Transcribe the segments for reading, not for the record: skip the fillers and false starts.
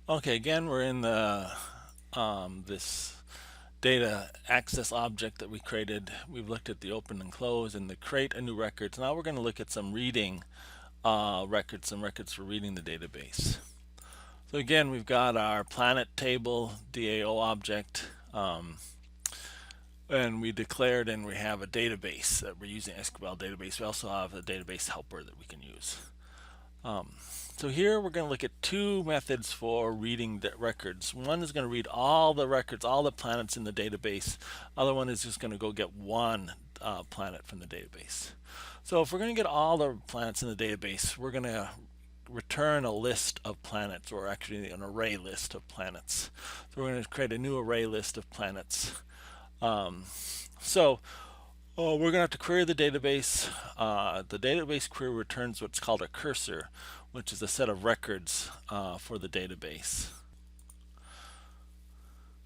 Okay, again, we're in the this data access object that we created. We've looked at the open and close and the create a new records. Now we're going to look at some reading records, some records for reading the database. So again, we've got our planet table DAO object, and we declared and we have a database that we're using, SQL database. We also have a database helper that we can use. So here we're going to look at two methods for reading the records. One is going to read all the records, all the planets in the database. Other one is just going to go get one planet from the database. So if we're going to get all the planets in the database, we're going to return a list of planets, or actually an array list of planets. So we're going to create a new array list of planets. So we're going to have to query the database. The database query returns what's called a cursor, which is a set of records for the database.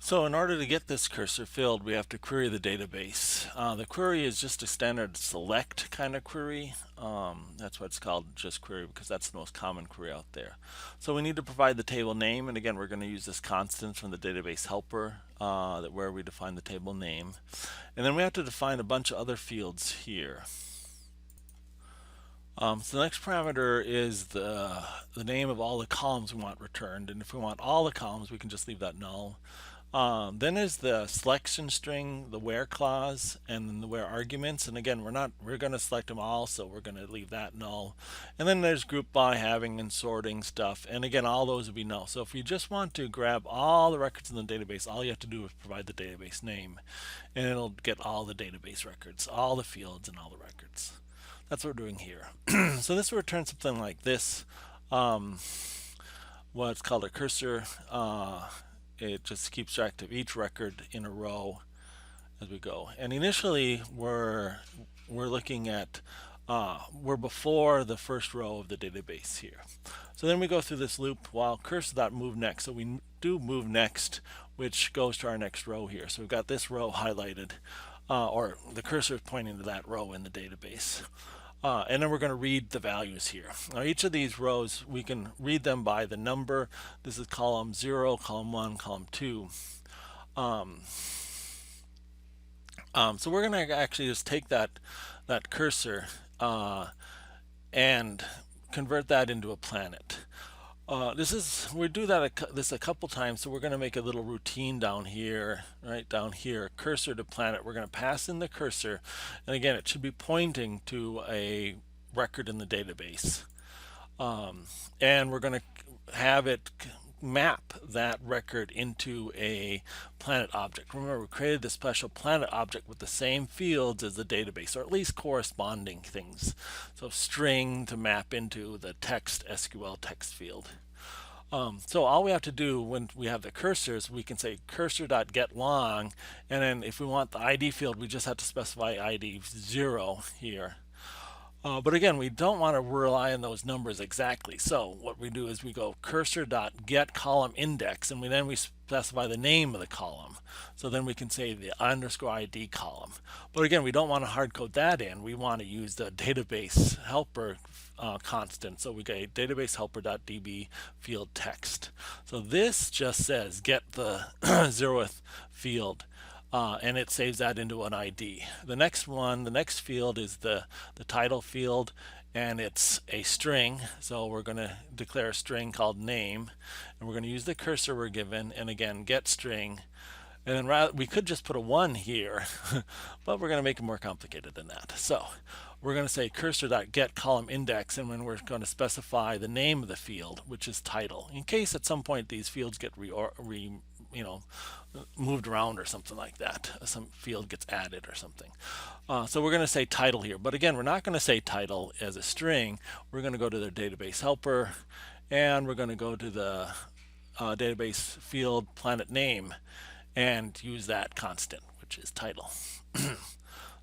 So in order to get this cursor filled, we have to query the database. The query is just a standard select kind of query. That's why it's called just query, because that's the most common query out there. So we need to provide the table name, and again, we're going to use this constant from the database helper where we define the table name. And then we have to define a bunch of other fields here. So the next parameter is the name of all the columns we want returned, and if we want all the columns, we can just leave that null. Then is the selection string, the where clause, and then the where arguments. And again, we're going to select them all, so we're going to leave that null. And then there's group by, having, and sorting stuff. And again, all those would be null. So if you just want to grab all the records in the database, all you have to do is provide the database name, and it'll get all the database records, all the fields, and all the records. That's what we're doing here. So this will return something like this. What's called a cursor. It just keeps track of each record in a row as we go. And initially, we're looking at we're before the first row of the database here. So then we go through this loop while cursor.move next. So we do move next, which goes to our next row here. So we've got this row highlighted, or the cursor is pointing to that row in the database. And then we're going to read the values here. Now each of these rows, we can read them by the number. This is column 0, column 1, column 2. So we're going to actually just take that cursor and convert that into a planet. We do this a couple times, so we're going to make a little routine down here, right down here, cursor to planet. We're going to pass in the cursor, and again, it should be pointing to a record in the database. And we're going to have it map that record into a planet object. Remember, we created this special planet object with the same fields as the database, or at least corresponding things. So string to map into the text SQL text field. So all we have to do when we have the cursors, we can say cursor.getLong, and then if we want the ID field, we just have to specify ID 0 here. But again, we don't want to rely on those numbers exactly. So what we do is we go cursor.getColumnIndex, and then we specify the name of the column. So then we can say the underscore ID column. But again, we don't want to hard code that in. We want to use the database helper constant. So we get database helper.db field text. So this just says get the 0th field. And it saves that into an ID. The next field is the title field, and it's a string. So we're going to declare a string called name, and we're going to use the cursor we're given, and again, get string. And then we could just put a 1 here, but we're going to make it more complicated than that. So we're going to say cursor.getColumnIndex, and then we're going to specify the name of the field, which is title, in case at some point these fields get moved around or something like that. Some field gets added or something. So we're going to say title here. But again, we're not going to say title as a string. We're going to go to the database helper, and we're going to go to the database field planet name and use that constant, which is title.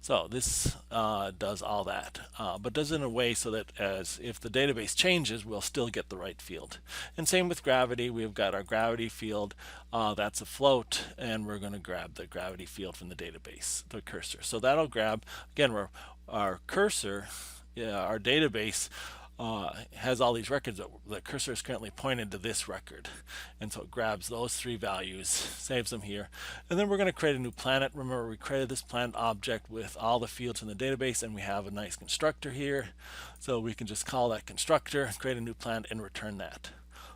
So this does all that, but does it in a way so that if the database changes, we'll still get the right field. And same with gravity. We've got our gravity field. That's a float, and we're going to grab the gravity field from the database, the cursor. So that'll grab, again, our cursor, our database has all these records. The cursor is currently pointed to this record, and so it grabs those 3 values, saves them here, and then we're going to create a new planet. Remember, we created this planet object with all the fields in the database, and we have a nice constructor here, so we can just call that constructor, create a new planet, and return that.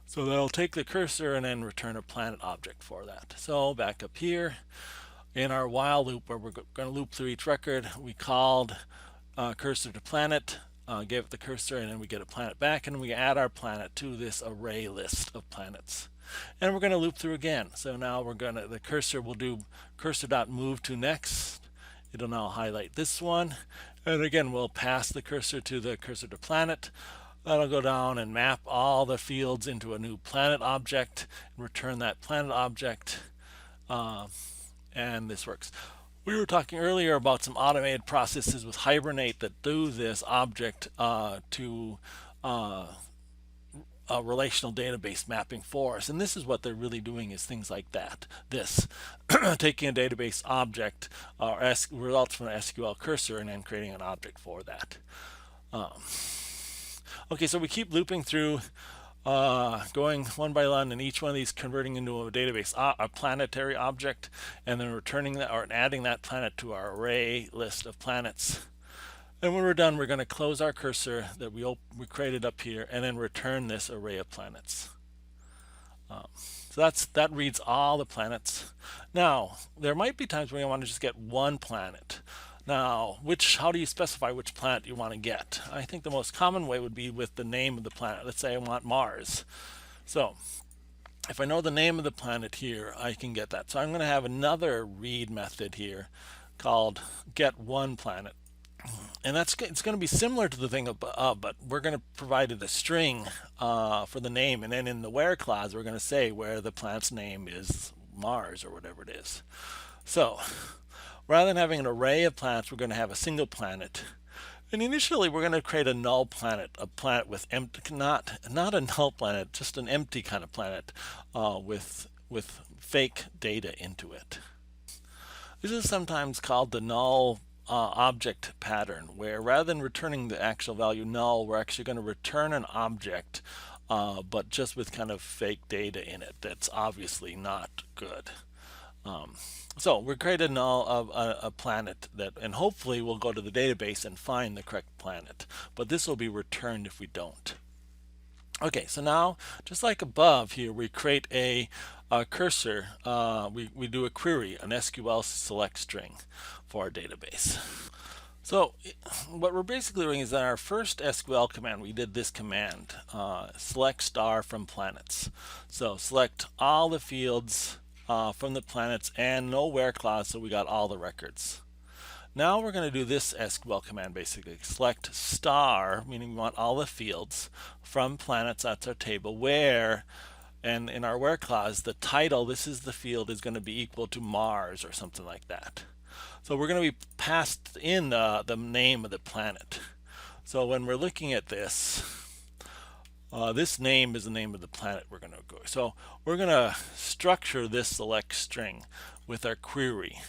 So that'll take the cursor and then return a planet object for that. So back up here in our while loop, where we're going to loop through each record, we called cursor to planet, gave it the cursor, and then we get a planet back, and we add our planet to this array list of planets. And we're going to loop through again. So now the cursor will do cursor.move to next. It'll now highlight this one, and again we'll pass the cursor to the cursor to planet. That'll go down and map all the fields into a new planet object and return that planet object, and this works. We were talking earlier about some automated processes with Hibernate that do this object to a relational database mapping for us, and this is what they're really doing, is things like that. This taking a database object or results from an SQL cursor and then creating an object for that. Okay, so we keep looping through, going one by one, and each one of these converting into a database, a planetary object, and then returning that or adding that planet to our array list of planets. And when we're done, we're going to close our cursor that we created up here, and then return this array of planets. So that reads all the planets. Now, there might be times where you want to just get one planet. Now, how do you specify which planet you want to get? I think the most common way would be with the name of the planet. Let's say I want Mars. So if I know the name of the planet here, I can get that. So I'm going to have another read method here called getOnePlanet. And it's going to be similar to the thing above, but we're going to provide it a string for the name, and then in the where clause we're going to say where the planet's name is Mars or whatever it is. So rather than having an array of planets, we're going to have a single planet. And initially we're going to create a null planet, a planet with empty, not a null planet, just an empty kind of planet with fake data into it. This is sometimes called the null object pattern, where rather than returning the actual value null, we're actually going to return an object, but just with kind of fake data in it. That's obviously not good. So we create a null of a planet and hopefully we'll go to the database and find the correct planet, but this will be returned if we don't. Okay, so now just like above here, we create a cursor. We do a query, an SQL select string for our database. So what we're basically doing is, in our first SQL command, we did this command, select star from planets. So select all the fields from the planets and no where clause, so we got all the records. Now we're going to do this SQL command, basically select star, meaning we want all the fields from planets. That's our table. Where, and in our where clause, the title, this is the field, is going to be equal to Mars or something like that. So we're going to be passed in the name of the planet. So when we're looking at this, this name is the name of the planet we're going to go. So we're going to structure this select string with our query.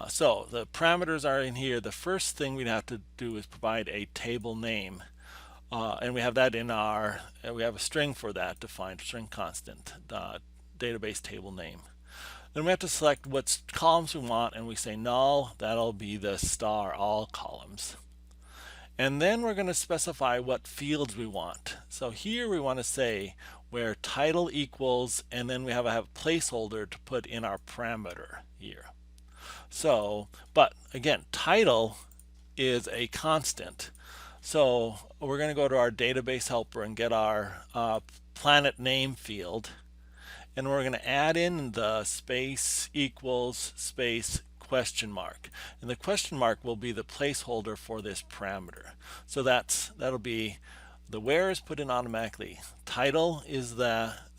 So the parameters are in here. The first thing we'd have to do is provide a table name. And we have that in our, we have a string for that, defined string constant, database table name. Then we have to select what columns we want, and we say null, that'll be the star, all columns. And then we're going to specify what fields we want. So here we want to say where title equals, and then we have a placeholder to put in our parameter here. So, but again, title is a constant. So we're going to go to our database helper and get our planet name field. And we're going to add in the space equals space question mark, and the question mark will be the placeholder for this parameter. So that'll be the where is put in automatically. Title is this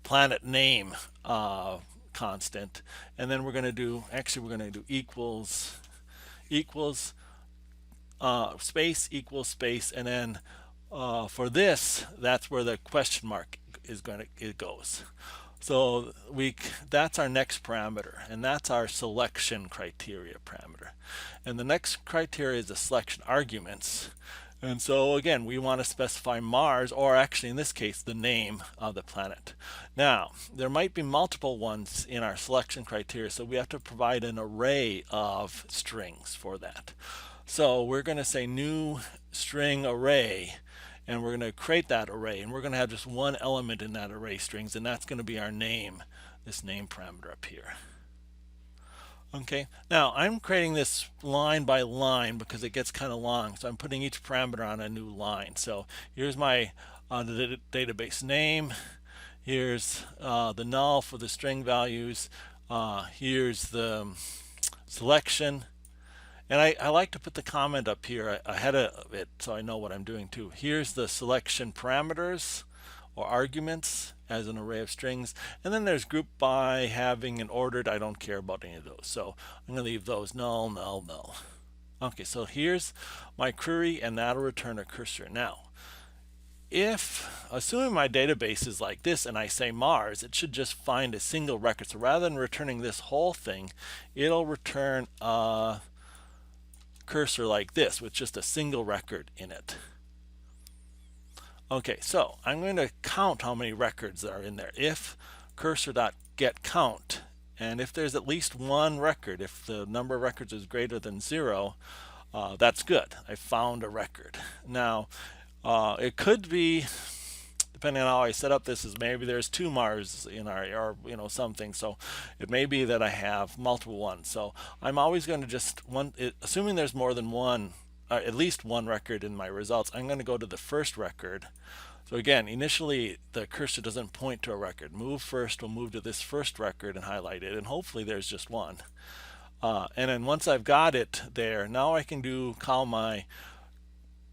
planet name constant, and then we're going to do equals space equals space, and then for this, that's where the question mark it goes. So that's our next parameter, and that's our selection criteria parameter. And the next criteria is the selection arguments. And so again, we want to specify Mars, or actually in this case, the name of the planet. Now, there might be multiple ones in our selection criteria, so we have to provide an array of strings for that. So we're going to say new string array, and we're going to create that array, and we're going to have just one element in that array strings, and that's going to be our name, this name parameter up here. Okay, now I'm creating this line by line because it gets kind of long, so I'm putting each parameter on a new line. So here's my database name, here's the null for the string values, here's the selection, and I like to put the comment up here ahead of it so I know what I'm doing too. Here's the selection parameters or arguments as an array of strings, and then there's group by, having, and ordered. I don't care about any of those, so I'm going to leave those null, null, null. Okay, so here's my query, and that'll return a cursor. Now, assuming my database is like this and I say Mars, it should just find a single record. So rather than returning this whole thing, it'll return a cursor like this with just a single record in it. Okay, so I'm going to count how many records are in there. If cursor.getCount, and if there's at least one record, if the number of records is greater than 0, that's good. I found a record. Now, it could be, depending on how I set up this, is maybe there's 2 Mars in our, or something. So it may be that I have multiple ones. So I'm always going to just assuming there's more than one, at least one record in my results, I'm going to go to the first record. So again, initially the cursor doesn't point to a record. Move first will move to this first record and highlight it, and hopefully there's just one. And then once I've got it there, now I can call my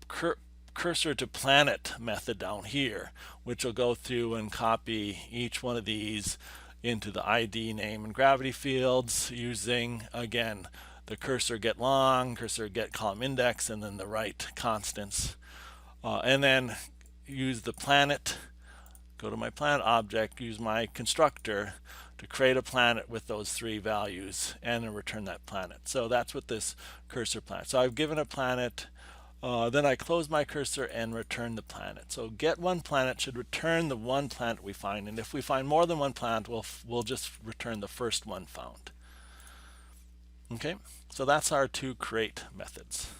cursor to planet method down here, which will go through and copy each one of these into the ID, name, and gravity fields using, again, the cursor get long, cursor get column index, and then the right constants. And then use the planet, go to my planet object, use my constructor to create a planet with those 3 values and then return that planet. So that's what this cursor planet. So I've given a planet, then I close my cursor and return the planet. So get one planet should return the one planet we find, and if we find more than one planet, we'll just return the first one found. Okay, so that's our 2 create methods.